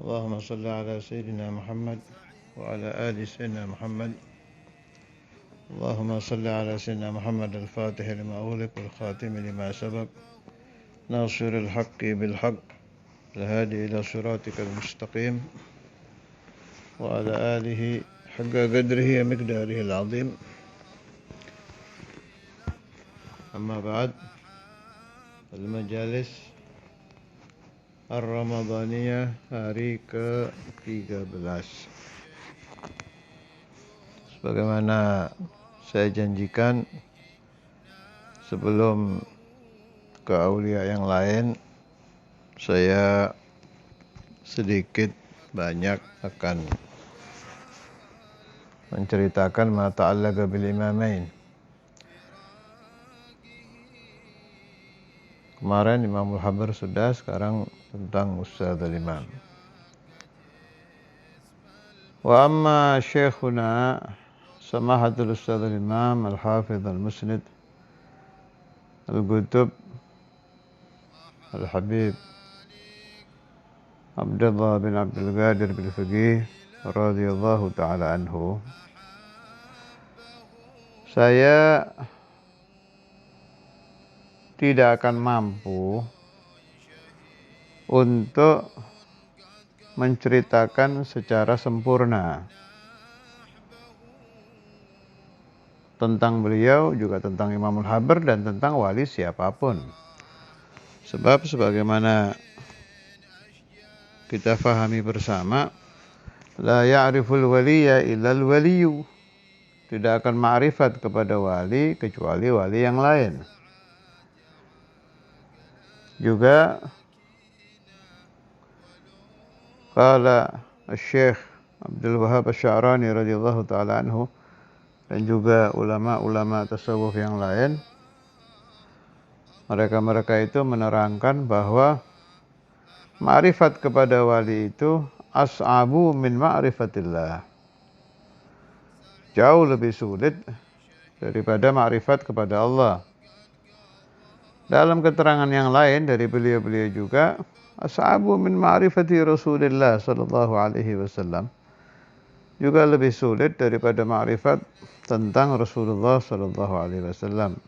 اللهم صل على سيدنا محمد وعلى آل سيدنا محمد. اللهم صل على سيدنا محمد الفاتح لما أغلق والخاتم لما سبق ناصر الحق بالحق الهادي إلى صراطك المستقيم وعلى آله حق قدره ومقداره العظيم. أما بعد، المجالس Ar-Ramadaniyah hari ke-13. Sebagaimana saya janjikan sebelum ke aulia yang lain, saya sedikit banyak akan menceritakan ma ta'allaqa bil imamain. Kemarin Imamul Habar sudah, sekarang tentang Ustadzul Imam. Wa amma syekhuna samahatul Ustadzul Imam Al-Hafidh Al-Musnid Al-Qutub Al-Habib Abdullah bin Abdul Qadir bin Faqih radhiyallahu ta'ala anhu. Saya tidak akan mampu untuk menceritakan secara sempurna tentang beliau, juga tentang Imamul Habar dan tentang wali siapapun. Sebab sebagaimana kita fahami bersama, la ya'riful waliya illal waliyu. Tidak akan ma'rifat kepada wali kecuali wali yang lain. Juga qala Syekh Abdul Wahhab Asy-Sya'rani radhiyallahu ta'ala anhu, dan juga ulama-ulama tasawuf yang lain, mereka itu menerangkan bahwa ma'rifat kepada wali itu as'abu min ma'rifatillah. Jauh lebih sulit daripada ma'rifat kepada Allah. Dalam keterangan yang lain dari beliau-beliau juga, as'abu min ma'rifati Rasulillah sallallahu alaihi wasallam, juga lebih sulit daripada ma'rifat tentang Rasulullah sallallahu alaihi wasallam.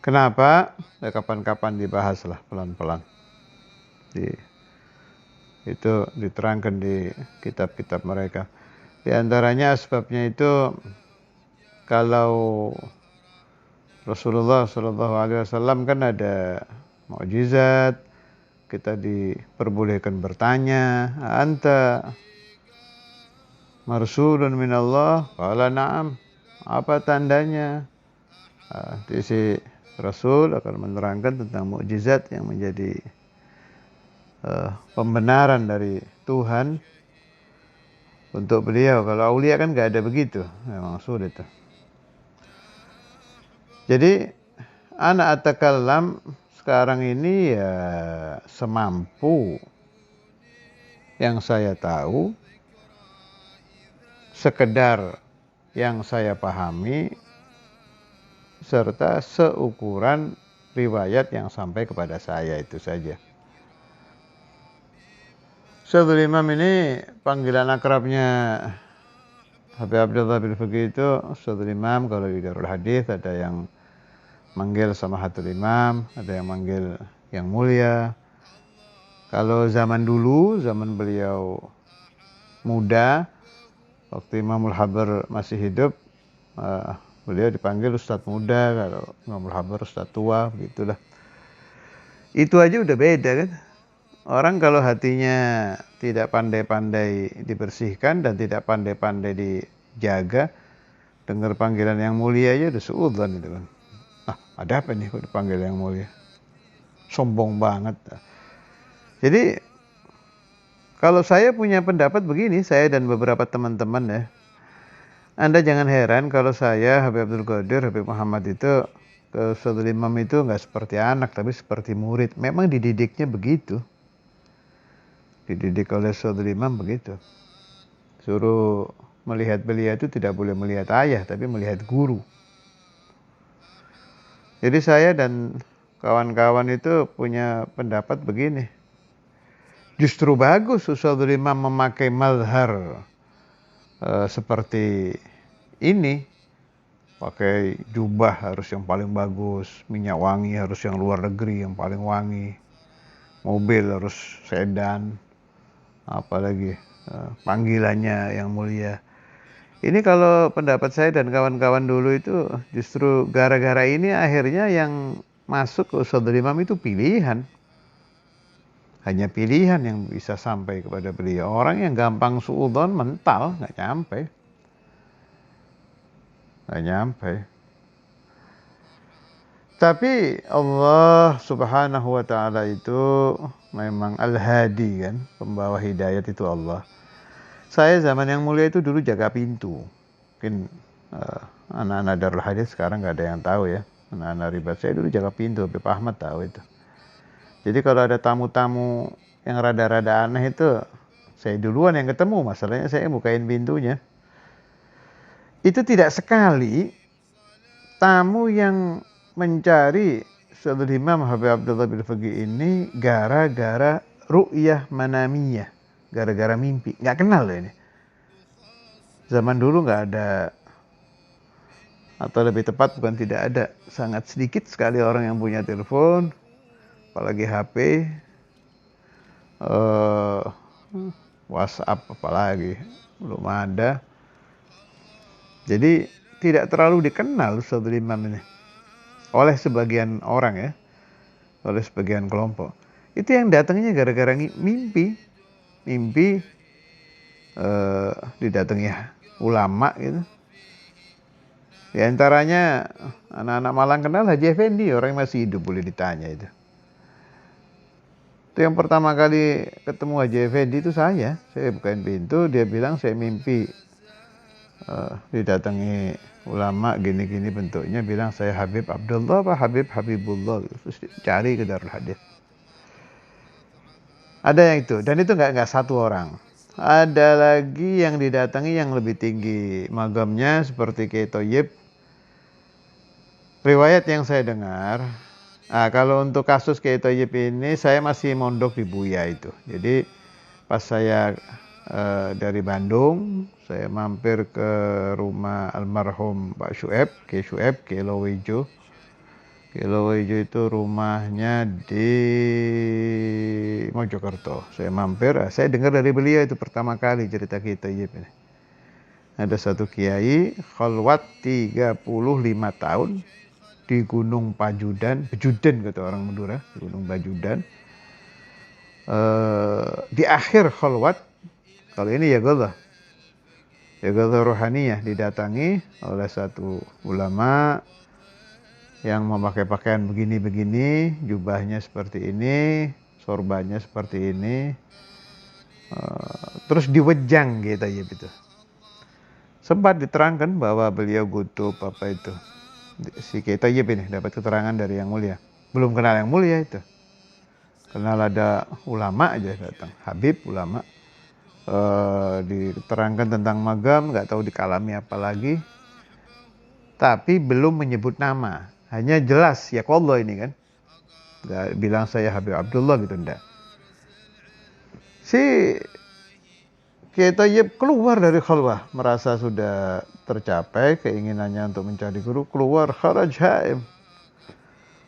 Kenapa? Ya, kapan-kapan dibahaslah pelan-pelan. Itu diterangkan di kitab-kitab mereka. Di antaranya sebabnya itu, kalau Rasulullah sallallahu alaihi wasallam kan ada mukjizat, kita diperbolehkan bertanya, anta marsulun minallah? Qala na'am. Apa tandanya? Si Rasul akan menerangkan tentang mukjizat yang menjadi pembenaran dari Tuhan untuk beliau. Kalau aulia kan gak ada begitu, memang sulit tuh. Jadi ana atakallam sekarang ini ya semampu yang saya tahu, sekedar yang saya pahami, serta seukuran riwayat yang sampai kepada saya, itu saja. Ustadzul Imam ini panggilan akrabnya Habib Abdullah bin Faqih itu Ustadzul Imam. Kalau di Darul Hadis ada yang manggil Samahatul Imam, ada yang manggil yang mulia. Kalau zaman dulu, zaman beliau muda, waktu Imamul Habar masih hidup, beliau dipanggil Ustadz muda, kalau Imamul Habar Ustadz tua, begitulah. Itu aja udah beda kan. Orang kalau hatinya tidak pandai-pandai dibersihkan dan tidak pandai-pandai dijaga, dengar panggilan yang mulia aja udah suudzon itu kan. Ada apa nih kok dipanggil yang mulia? Sombong banget. Jadi kalau saya punya pendapat begini, saya dan beberapa teman-teman ya, Anda jangan heran kalau saya, Habib Abdul Qadir, Habib Muhammad itu ke Ustadzul Imam itu nggak seperti anak, tapi seperti murid. Memang dididiknya begitu. Dididik oleh Ustadzul Imam begitu. Suruh melihat beliau itu tidak boleh melihat ayah, tapi melihat guru. Jadi saya dan kawan-kawan itu punya pendapat begini. Justru bagus Ustadzul Imam memakai mazhar seperti ini. Pakai jubah harus yang paling bagus, minyak wangi harus yang luar negeri yang paling wangi, mobil harus sedan, apalagi panggilannya yang mulia. Ini kalau pendapat saya dan kawan-kawan dulu itu justru gara-gara ini akhirnya yang masuk ke Ustadzul Imam itu pilihan. Hanya pilihan yang bisa sampai kepada beliau. Orang yang gampang suudzon mental nggak nyampe. Nggak nyampe. Tapi Allah subhanahu wa ta'ala itu memang al-hadi kan. Pembawa hidayat itu Allah. Saya zaman yang mulia itu dulu jaga pintu. Mungkin anak-anak Darul Hadis sekarang nggak ada yang tahu ya. Anak-anak ribat saya dulu jaga pintu. Pak Ahmad tahu itu. Jadi kalau ada tamu-tamu yang rada-rada aneh itu, saya duluan yang ketemu. Masalahnya saya bukain pintunya. Itu tidak sekali tamu yang mencari Ustadzul Imam Habib Abdullah bin Faqih ini gara-gara ru'yah manamiyah, gara-gara mimpi. Nggak kenal loh ini. Zaman dulu nggak ada, atau lebih tepat bukan tidak ada, sangat sedikit sekali orang yang punya telepon, apalagi HP, WhatsApp apalagi belum ada. Jadi tidak terlalu dikenal Ustadzul Imam ini oleh sebagian orang ya, oleh sebagian kelompok. Itu yang datangnya gara-gara mimpi didatangi ulama gitu. Di antaranya anak-anak Malang kenal Haji Effendi, orang yang masih hidup boleh ditanya itu. Itu yang pertama kali ketemu Haji Effendi itu saya bukain pintu, dia bilang saya mimpi didatangi ulama gini-gini bentuknya, bilang saya Habib Abdullah apa Habib Habibullah, terus cari ke Darul Hadis. Ada yang itu, dan itu nggak satu orang. Ada lagi yang didatangi yang lebih tinggi magamnya seperti Kiai Thayyib. Riwayat yang saya dengar, kalau untuk kasus Kiai Thayyib ini saya masih mondok di Buya itu. Jadi pas saya dari Bandung, saya mampir ke rumah almarhum Pak Syueb, Kiai Lowejo. Kiai Lowejo itu rumahnya di Mojokerto. Saya mampir, saya dengar dari beliau itu pertama kali cerita Kiai Thayyib ini. Ada satu kiai khalwat 35 tahun di Gunung Pajudan, Bejudan kata orang Madura, di Gunung Pajudan. Di akhir khalwat, kalau ini ya Yaghadzah Rohaniyah, didatangi oleh satu ulama yang memakai pakaian begini-begini, jubahnya seperti ini, sorbannya seperti ini, terus diwejang gitu ya itu. Sempat diterangkan bahwa beliau gutub apa itu, si Kiai Thayyib ini dapat keterangan dari yang mulia. Belum kenal yang mulia itu, kenal ada ulama aja datang, Habib ulama. Diterangkan tentang magam, nggak tahu dikalami apa lagi, tapi belum menyebut nama, hanya jelas ya Allah ini kan, nggak bilang saya Habib Abdullah gitu, enggak. Si Kiai Thayyib keluar dari khalwah, merasa sudah tercapai keinginannya untuk mencari guru, keluar kharaj haim.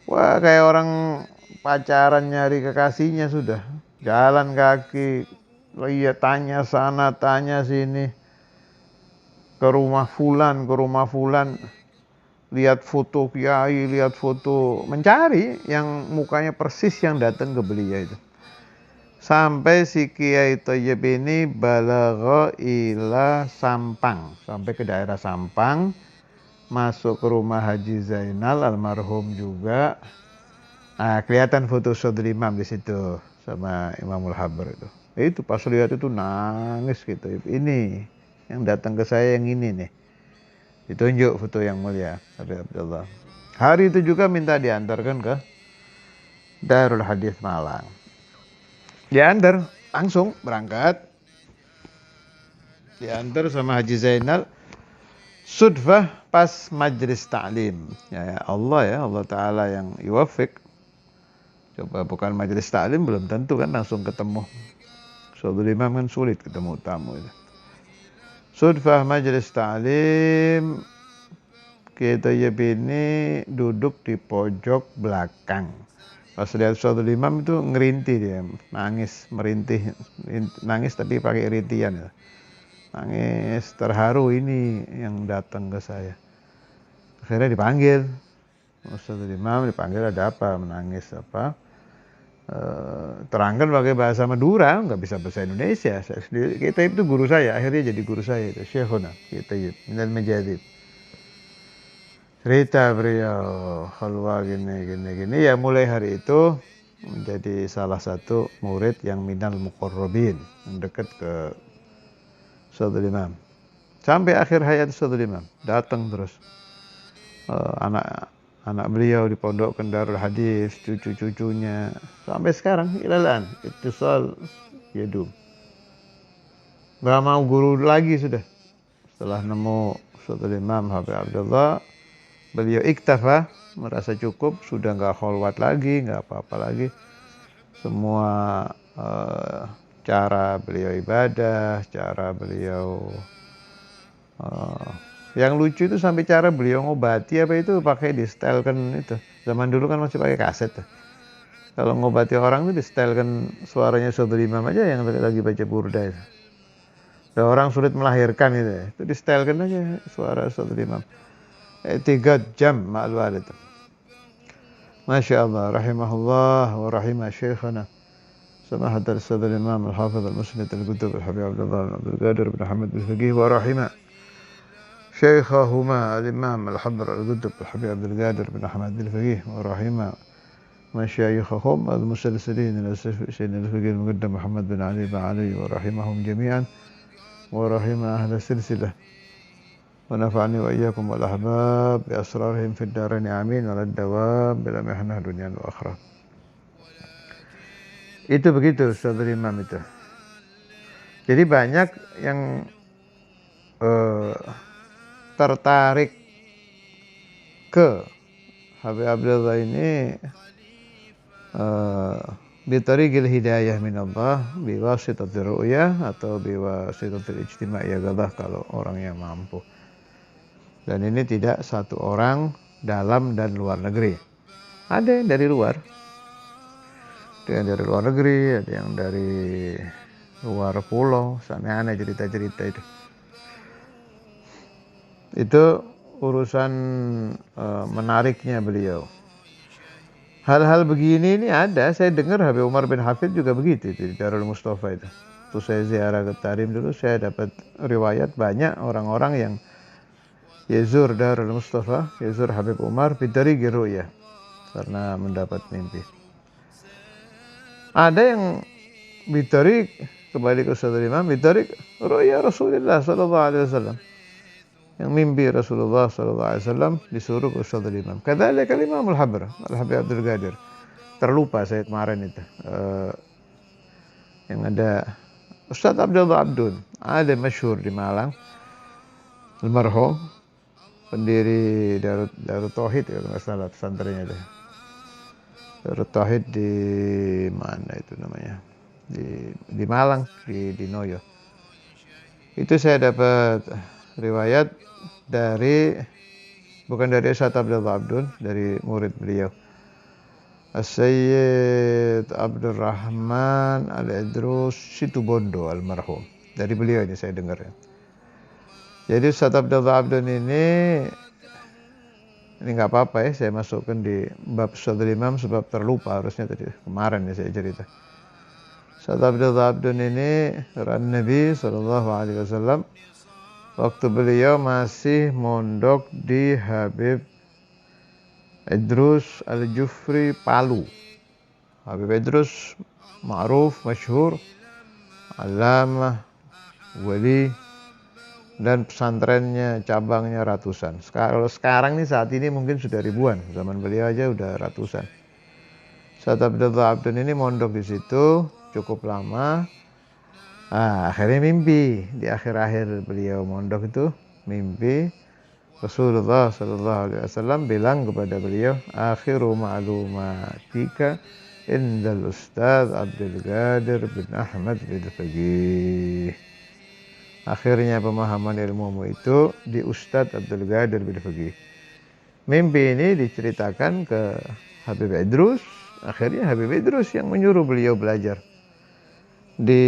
Wah, kayak orang pacaran nyari kekasihnya, sudah jalan kaki. Iya, tanya sana, tanya sini, ke rumah fulan, lihat foto kiai, lihat foto, mencari yang mukanya persis yang datang ke beliau itu. Sampai si Kiai Thayyib ini balagha ila Sampang, sampai ke daerah Sampang, masuk ke rumah Haji Zainal almarhum juga. Nah, kelihatan foto Ustadzul Imam di situ sama Imamul Habar itu. Itu pas lihat itu nangis gitu. Ini yang datang ke saya yang ini nih. Ditunjuk foto yang mulia Habib Abdullah. Hari itu juga minta diantarkan ke Darul Hadis Malang. Diantar, langsung berangkat. Diantar sama Haji Zainal. Sudfah pas majlis ta'lim. Ya Allah Ta'ala yang yuwafiq. Coba bukan majelis taklim belum tentu kan langsung ketemu. Ustadzul Imam kan sulit ketemu tamu itu. Sudfah majelis taklim, kita ini duduk di pojok belakang. Pas lihat Ustadzul Imam itu ngerintih dia, nangis, merintih, nangis tapi pakai rintian ya. Nangis terharu ini yang datang ke saya. Akhirnya dipanggil. Ustadzul Imam dipanggil, ada apa? Menangis apa? Terangkan pakai bahasa Madura, nggak bisa bahasa Indonesia. Kita itu guru saya, akhirnya jadi guru saya itu Syekhuna kita minal majadid. Cerita beliau halwa gini ya, mulai hari itu menjadi salah satu murid yang minal muqarrabin, yang dekat ke Ustadzul Imam. Sampai akhir hayat Ustadzul Imam datang terus. Anak beliau di pondok Darul Hadis, cucu-cucunya sampai sekarang ilalan ittisal yadum. Gak mau guru lagi sudah. Setelah nemu Ustadzul Imam Habib Abdullah, beliau iktafa, merasa cukup, sudah gak kholwat lagi, gak apa-apa lagi. Semua cara beliau ibadah, cara beliau yang lucu itu sampai cara beliau ngobati apa itu pakai distelkan itu. Zaman dulu kan masih pakai kaset tuh. Kalau ngobati orang itu distelkan suaranya Ustadzul Imam aja yang lagi baca burda itu. Ada orang sulit melahirkan itu distelkan aja suara Ustadzul Imam. 3 jam ma'al itu. Masya Allah, rahimahullah wa rahimah syekhana samahat Ustadzul Imam al-Hafidh al-Musnid al-Qutub al-Habib Abdullah bin Abdul Qadir bin Ahmad bin Faqih wa rahimah شيخهما الإمام الحبر القطب الحبيب عبد القادر بن أحمد الفقيه ورحمه مشايخهم المسلسلين إلى سيدنا الفقيه المقدم محمد بن علي بن علي ورحمهم جميعا ورحم أهل السلسلة ونفعني وإياكم والأحباب بأسرارهم في الدارين آمين على الدوام بلا محنة دنيا وآخرة. Itu begitu Ustadzul Imam itu. Jadi banyak yang tertarik ke Habib Abdullah ini bitariqil hidayah minallah biwasitatir ru'yah atau biwasitatil ijtima'iyah gadah kalau orang yang mampu. Dan ini tidak satu orang dalam dan luar negeri. Ada yang dari luar. Ada yang dari luar negeri, ada yang dari luar pulau, aneh-aneh cerita-cerita itu. Itu urusan menariknya beliau. Hal-hal begini ini ada. Saya dengar Habib Umar bin Hafid juga begitu di Darul Mustafa itu. Waktu saya ziarah ke Tarim dulu, saya dapat riwayat banyak orang-orang yang yazur Darul Mustafa, yazur Habib Umar bitariqir ru'yah, karena mendapat mimpi. Ada yang bitariq, kembali ke Ustadzul Imam, bitariq ru'yah Rasulullah sallallahu alaihi wasallam. Yang mimpi Rasulullah SAW disuruh ke Ustadzul Imam. Kadzalika Imam Al-Habr, Al-Habib Abdul Qadir. Terlupa saya kemarin itu. Yang ada Ustadz Abdullah Abdun, ada masyhur di Malang. Almarhum, pendiri Darut Tauhid ya, kalau nggak salah pesantrennya itu. Darut Tauhid di mana itu namanya? Di Malang, di Noyo. Itu saya dapat riwayat bukan dari Ustadz Abdullah Abdun, dari murid beliau As-Sayyid Abdul Rahman Al-Idrus Situbondo almarhum. Dari beliau ini saya dengar ya. Jadi Ustadz Abdullah Abdun ini nggak apa-apa ya saya masukkan di bab Ustadzul Imam sebab terlupa harusnya tadi kemarin ya saya cerita. Ustadz Abdullah Abdun ini Nabi SAW waktu beliau masih mondok di Habib Idrus Al-Jufri Palu. Habib Idrus ma'ruf, masyhur, alamah, wali, dan pesantrennya, cabangnya ratusan. Kalau sekarang nih saat ini mungkin sudah ribuan, zaman beliau aja udah ratusan. Ustadz Abdullah Abdun ini mondok di situ cukup lama. Akhirnya mimpi di akhir-akhir beliau mondok itu, mimpi Rasulullah SAW bilang kepada beliau, akhiru ma'lumatika Indal Ustaz Abdul Qadir bin Ahmad bin Faqih. Akhirnya pemahaman ilmumu itu di Ustaz Abdul Qadir bin Faqih. Mimpi ini diceritakan ke Habib Idrus. Akhirnya Habib Idrus yang menyuruh beliau belajar di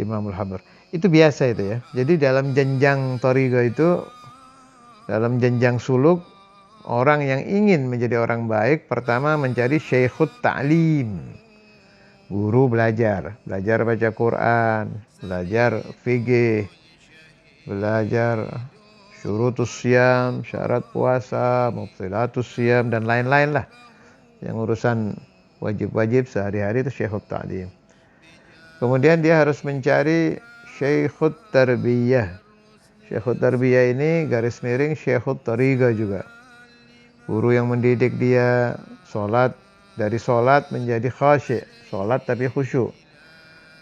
Imamul Habr. Itu biasa itu ya. Jadi dalam jenjang thariqah itu, dalam jenjang suluk, orang yang ingin menjadi orang baik pertama mencari syekhut ta'lim. Guru belajar baca Quran, belajar fikih, belajar syurutus siyam, syarat puasa, mubtilatus siyam, dan lain-lain lah. Yang urusan wajib-wajib sehari-hari itu syekhut ta'lim. Kemudian dia harus mencari syekhut tarbiyah. Syekhut tarbiyah ini garis miring syekhut thariqah juga. Guru yang mendidik dia sholat, dari sholat menjadi khasyik, sholat tapi khusyuk.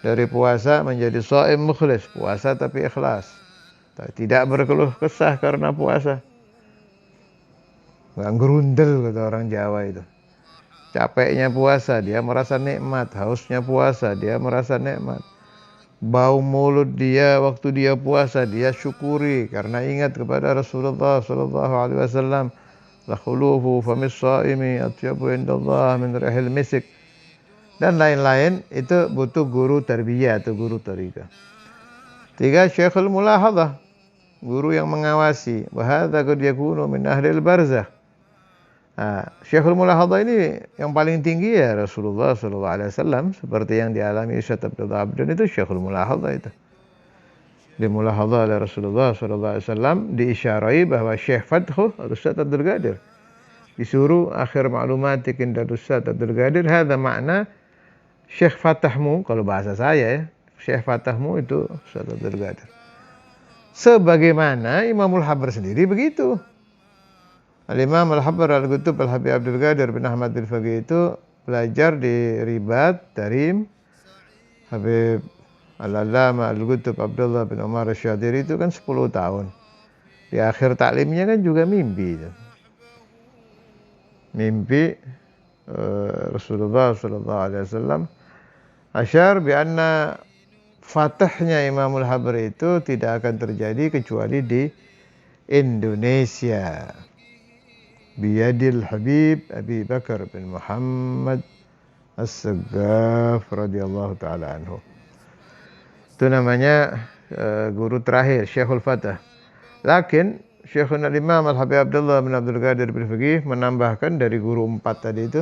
Dari puasa menjadi shaim mukhlis, puasa tapi ikhlas. Tidak berkeluh kesah karena puasa. Nggak gerundel kata orang Jawa itu. Capeknya puasa, dia merasa nikmat. Hausnya puasa, dia merasa nikmat. Bau mulut dia waktu dia puasa, dia syukuri karena ingat kepada Rasulullah sallallahu alaihi wasallam. La khulufu famis shaimi atyabu indallah min rihil misik. Dan lain-lain, itu butuh guru tarbiyah atau guru thariqah. 3, syekhul mulahadhah, guru yang mengawasi. Wa hadza qad yakunu min ahlil barzakh. Syekhul mulahadhah ini yang paling tinggi ya Rasulullah sallallahu alaihi wasallam, seperti yang dialami Ustaz Abdullah Abdan itu syekhul mulahadhah itu. Di mulahadhah oleh Rasulullah sallallahu alaihi wasallam diisyarai bahwa Syekh Fathu Ustaz Abdul Qadir. Disuruh akhir ma'lumatik inda Ustaz Abdul Qadir, hadza makna Syekh Fatahmu, kalau bahasa saya ya, Syekh Fatahmu itu Ustaz Abdul Qadir. Sebagaimana Imamul Habr sendiri begitu. Al-Imam Al-Habr Al-Qutub Al-Habib Abdul Qadir bin Ahmad bin Faqih itu belajar di Ribat, Tarim. Habib Al-Allama Al-Qutub Abdullah bin Umar Asy-Syadhili itu kan 10 tahun. Di akhir taklimnya kan juga mimpi. Mimpi Rasulullah sallallahu alaihi wasallam asyar bi anna fatahnya Imamul Habr itu tidak akan terjadi kecuali di Indonesia. Biyadil Habib Abi Bakar bin Muhammad As-Saggaf radhiyallahu taala anhu. Itu namanya guru terakhir Syekhul Fatah. Lakin Syekhuna Imam Al-Habib Abdullah bin Abdul Qadir bin Faqih menambahkan dari guru 4 tadi itu,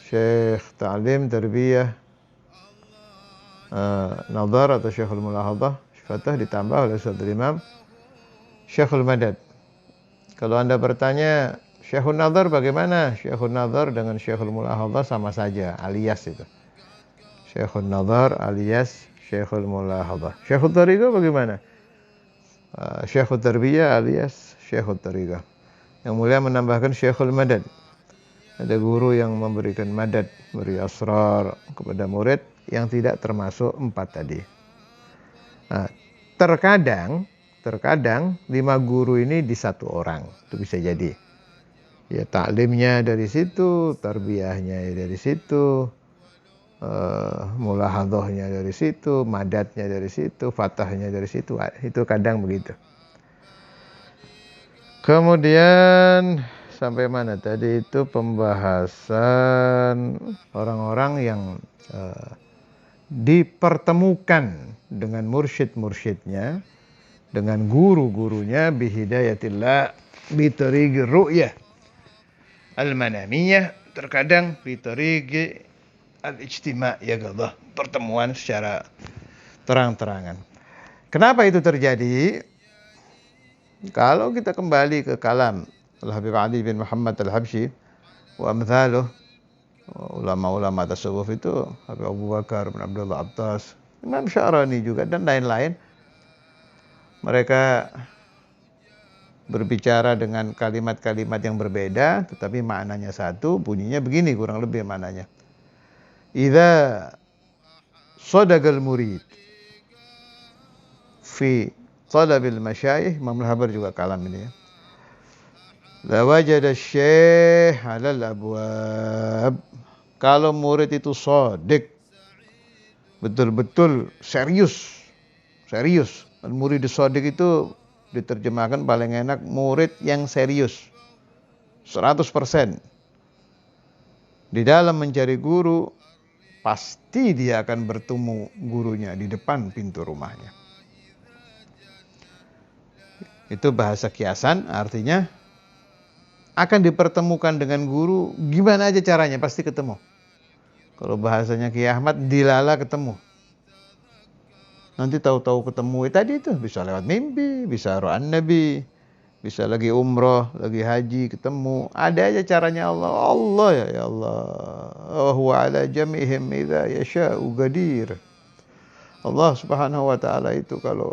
Syekh Ta'lim Tarbiyah Nadhar atau Syekhul Mulahadhah Fatah, ditambah oleh Ustaz Imam Syekhul Madad. Kalau Anda bertanya Syekhul Nadhar bagaimana? Syekhul Nadhar dengan Syekhul Mulahadhah sama saja, alias itu. Syekhul Nadhar alias Syekhul Mulahadhah. Syekhul Thariqah bagaimana? Syekhul Tarbiyah alias Syekhul Thariqah. Yang mulia menambahkan Syekhul Madad. Ada guru yang memberikan madad, beri asrar kepada murid yang tidak termasuk 4 tadi. Terkadang 5 guru ini di satu orang, itu bisa jadi. Ya taklimnya dari situ, tarbiyahnya dari situ, mulahadhahnya dari situ, madatnya dari situ, fatahnya dari situ. Itu kadang begitu. Kemudian sampai mana tadi itu pembahasan orang-orang yang dipertemukan dengan mursyid-mursyidnya, dengan guru-gurunya bihidayatillah bitariqi ru'yah al-manamiyah, terkadang bitariqi al-ijtima' ya Allah, pertemuan secara terang-terangan. Kenapa itu terjadi? Kalau kita kembali ke kalam Al-Habib Ali bin Muhammad Al-Habsyi wa amthaluh, ulama-ulama tasawuf itu Habib Abu Bakar bin Abdullah Attas, Imam Sya'rani juga dan lain-lain, mereka berbicara dengan kalimat-kalimat yang berbeda tetapi maknanya satu, bunyinya begini kurang lebih maknanya. Idza sadaqal murid fi talabil masyayikh, Imam Al-Habr juga kalam ini ya. La wajada syekh 'alal abwab. Kalau murid itu shadiq, betul-betul serius. Al-murid shadiq itu diterjemahkan paling enak murid yang serius. 100%. Di dalam mencari guru, pasti dia akan bertemu gurunya di depan pintu rumahnya. Itu bahasa kiasan, artinya akan dipertemukan dengan guru, gimana aja caranya, pasti ketemu. Kalau bahasanya Ki Ahmad, dilala ketemu. Nanti tahu-tahu ketemu, tadi itu bisa lewat mimpi, bisa ro'an Nabi, bisa lagi umroh, lagi haji, ketemu. Ada aja caranya Allah. Allah ya Allah. Wa huwa ala jam'ihim idza yasha'u qadir. Allah Subhanahu wa taala itu kalau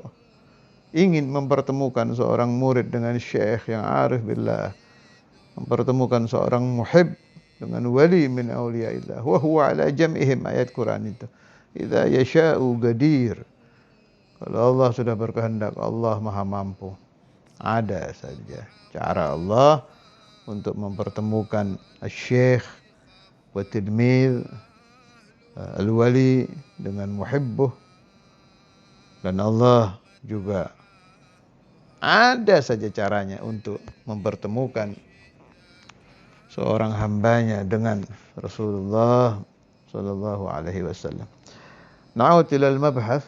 ingin mempertemukan seorang murid dengan syekh yang arif billah, mempertemukan seorang muhib dengan wali min auliyaillah, wa huwa ala jam'ihim, ayat Quran itu. Idza yasha'u qadir. Kalau Allah sudah berkehendak, Allah Maha Mampu. Ada saja cara Allah untuk mempertemukan syekh wa tilmidz, al-wali dengan muhibbuh. Dan Allah juga ada saja caranya untuk mempertemukan seorang hambanya dengan Rasulullah sallallahu alaihi wasallam. Na'ud ilal mabhath,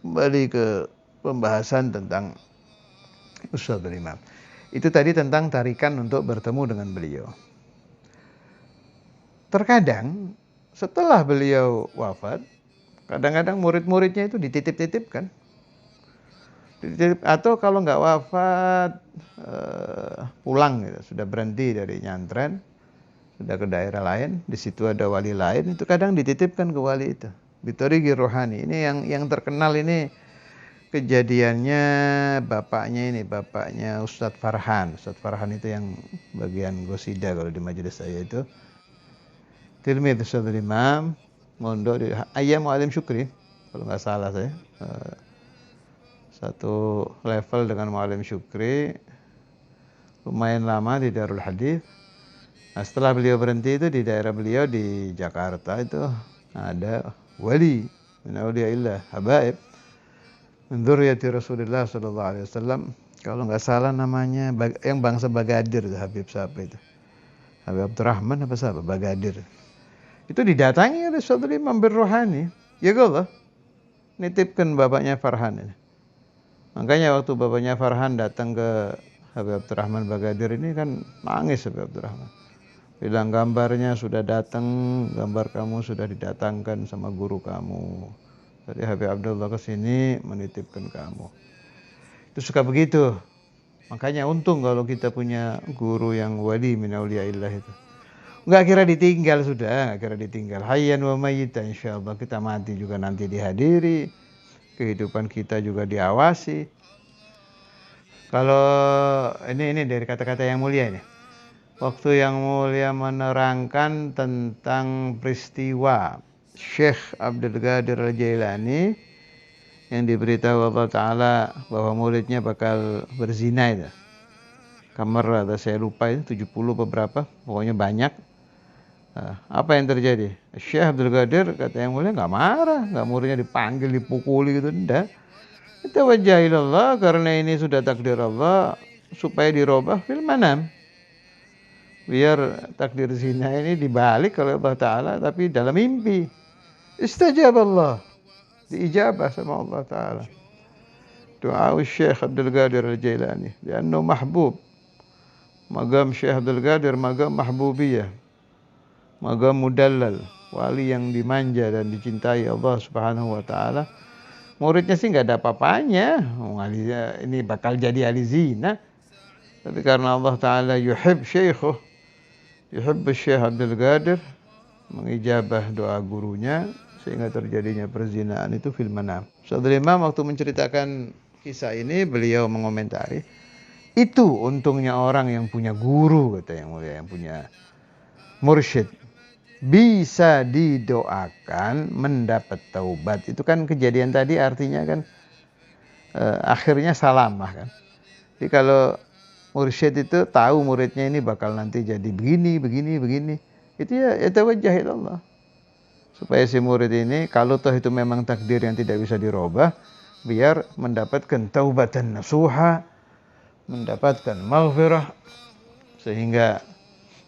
kembali ke pembahasan tentang Ustadzul Imam. Itu tadi tentang tarikan untuk bertemu dengan beliau. Terkadang setelah beliau wafat, kadang-kadang murid-muridnya itu dititip-titipkan. Atau kalau nggak wafat, pulang gitu, sudah berhenti dari nyantren, sudah ke daerah lain, di situ ada wali lain, itu kadang dititipkan ke wali itu. Bitorigi rohani. Ini yang terkenal ini kejadiannya bapaknya Ustadz Farhan. Ustadz Farhan itu yang bagian Gosida kalau di majelis saya itu. Tilmidz Ustadzul Imam, mondok di Ayyam Mu'allim Syukri, kalau nggak salah saya. Satu level dengan Mu'allim Syukri, lumayan lama di Darul Hadits. Nah, setelah beliau berhenti itu di daerah beliau di Jakarta itu ada wali min auliyaillah habaib min dzurriyyati Rasulullah sallallahu alaihi wasallam. Kalau nggak salah namanya yang bangsa Bagadir, Habib siapa itu? Habib Abdurrahman apa siapa? Bagadir. Itu didatangi oleh Ustadzul Imam Rohani. Ya Allah, nitipkan bapaknya Farhan ini. Makanya waktu bapaknya Farhan datang ke Habib Abdurrahman Bagadir ini kan nangis Habib Abdurrahman. Bilang gambarnya sudah datang, gambar kamu sudah didatangkan sama guru kamu. Jadi Habib Abdullah ke sini menitipkan kamu. Itu suka begitu. Makanya untung kalau kita punya guru yang wali min auliyaillah itu. Enggak kira ditinggal sudah, enggak kira ditinggal. Hayyan wa mayyitan, insyaallah kita mati juga nanti dihadiri. Kehidupan kita juga diawasi. Kalau ini dari kata-kata yang mulia ini. Waktu yang mulia menerangkan tentang peristiwa Syekh Abdul Qadir Al-Jailani yang diberitahu Allah Ta'ala bahwa muridnya bakal berzina itu. Kamar atau saya lupa itu 70 beberapa, pokoknya banyak. Nah, apa yang terjadi? Syekh Abdul Qadir kata yang mulia nggak marah, nggak muridnya dipanggil, dipukuli gitu, enggak. Kita wajah ilallah karena ini sudah takdir Allah supaya dirubah fil manam. Biar takdir zina ini dibalik oleh Allah Ta'ala tapi dalam mimpi. Istajab Allah, diijabah sama Allah Ta'ala. Doa Syekh Abdul Qadir Al-Jailani, liannahu mahbub. Magam Syekh Abdul Qadir magam mahbubiyah, magam mudallal, wali yang dimanja dan dicintai Allah Subhanahu wa Ta'ala. Muridnya sih nggak ada apa-apanya, ini bakal jadi ahli zina. Tapi karena Allah Ta'ala yuhib syekhuh, yuhib Syekh Abdul Qadir, mengijabah doa gurunya sehingga terjadinya perzinaan itu fil manam. Ustadzul Imam waktu menceritakan kisah ini beliau mengomentari, itu untungnya orang yang punya guru, kata yang mulia, yang punya mursyid, bisa didoakan mendapat taubat. Itu kan kejadian tadi artinya kan akhirnya salamah kan. Jadi kalau mursyid itu tahu muridnya ini bakal nanti jadi begini. Itu ya yatawajjah ila Allah. Supaya si murid ini kalau toh itu memang takdir yang tidak bisa dirubah, biar mendapatkan taubatan nasuha, mendapatkan maghfirah, sehingga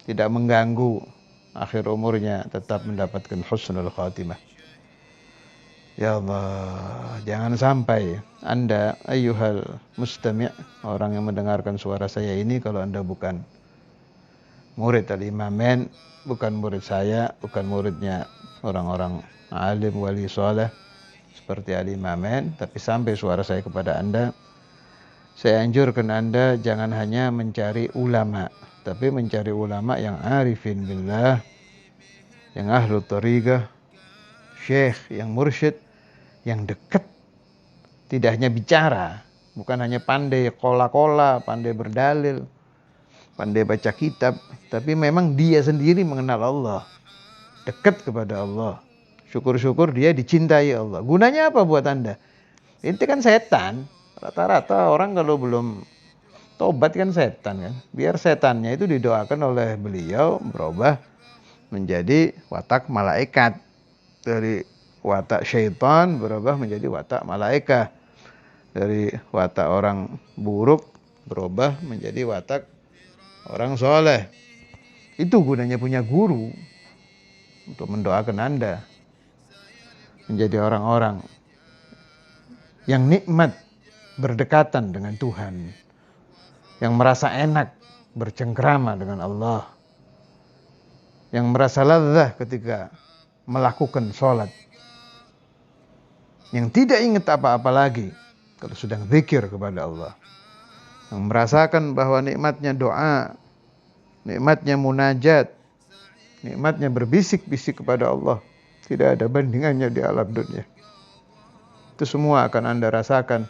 tidak mengganggu akhir umurnya, tetap mendapatkan husnul khatimah. Ya Allah, jangan sampai Anda ayyuhal mustami', orang yang mendengarkan suara saya ini, kalau Anda bukan murid Al-Imamain, bukan murid saya, bukan muridnya orang-orang alim wali soleh seperti Al-Imamain, tapi sampai suara saya kepada Anda, saya anjurkan Anda jangan hanya mencari ulama, tapi mencari ulama yang arifin billah, yang ahlu tariqah, syekh, yang mursyid, yang dekat, tidak hanya bicara, bukan hanya pandai kola-kola, pandai berdalil, pandai baca kitab, tapi memang dia sendiri mengenal Allah, dekat kepada Allah. Syukur-syukur dia dicintai Allah. Gunanya apa buat Anda? Itu kan setan. Rata-rata orang kalau belum tobat kan setan kan. Biar setannya itu didoakan oleh beliau berubah menjadi watak malaikat. Dari watak syaitan berubah menjadi watak malaikat. Dari watak orang buruk berubah menjadi watak orang soleh. Itu gunanya punya guru, untuk mendoakan Anda menjadi orang-orang yang nikmat berdekatan dengan Tuhan, yang merasa enak bercengkrama dengan Allah, yang merasa lezat ketika melakukan sholat, yang tidak ingat apa-apa lagi kalau sedang zikir kepada Allah, yang merasakan bahwa nikmatnya doa, nikmatnya munajat, nikmatnya berbisik-bisik kepada Allah tidak ada bandingannya di alam dunia. Itu semua akan Anda rasakan,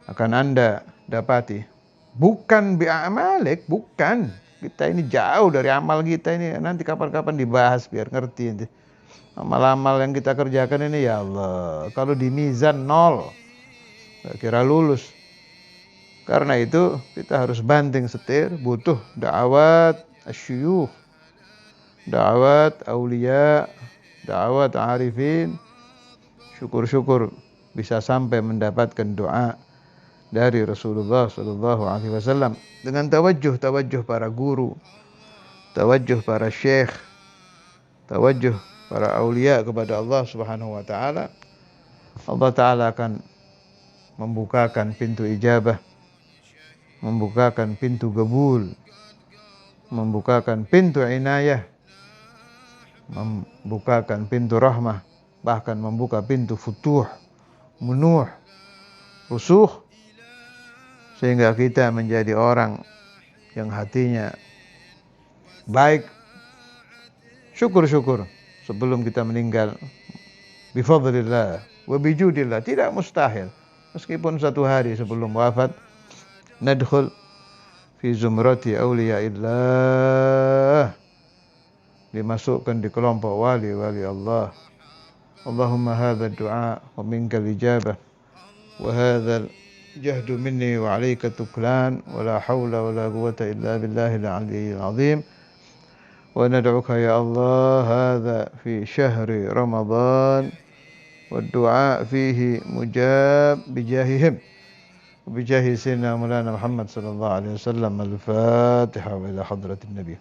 akan Anda dapati. Bukan bi'amalik, bukan. Kita ini jauh dari amal kita ini. Nanti kapan-kapan dibahas biar ngerti nanti. Amal-amal yang kita kerjakan ini, ya Allah, kalau di mizan 0, gak kira lulus. Karena itu kita harus banting setir, butuh da'awat asyuyukh, da'awat aulia, da'awat arifin. Syukur-syukur bisa sampai mendapatkan doa dari Rasulullah sallallahu alaihi wasallam dengan tawajjuh para guru, tawajjuh para syekh, tawajjuh para aulia kepada Allah Subhanahu wa taala. Allah taala akan membukakan pintu ijabah, membukakan pintu qabul, membukakan pintu inayah, membukakan pintu rahmah, bahkan membuka pintu futuh, munuh, rusuh, sehingga kita menjadi orang yang hatinya baik. Syukur-syukur sebelum kita meninggal, bifadlillah wa bijudillah, tidak mustahil, meskipun satu hari sebelum wafat, nadkhul fi zumrati awliyaillah, dimasukkan di kelompok wali-wali Allah. Allahumma hadha du'a wa minkal ijabah wa hadha jahdu minni wa alayka tuklan wa la hawla wa la quwwata illa billahil aliyyil azim. Wa nad'uka ya Allah hadha fi syahri Ramadan wa du'a fihi mujab bijahihim wa bijahi sayyidina Maulana Muhammad sallallahu alaihi wasallam. Al-Fatiha wa ila hadratin Nabi.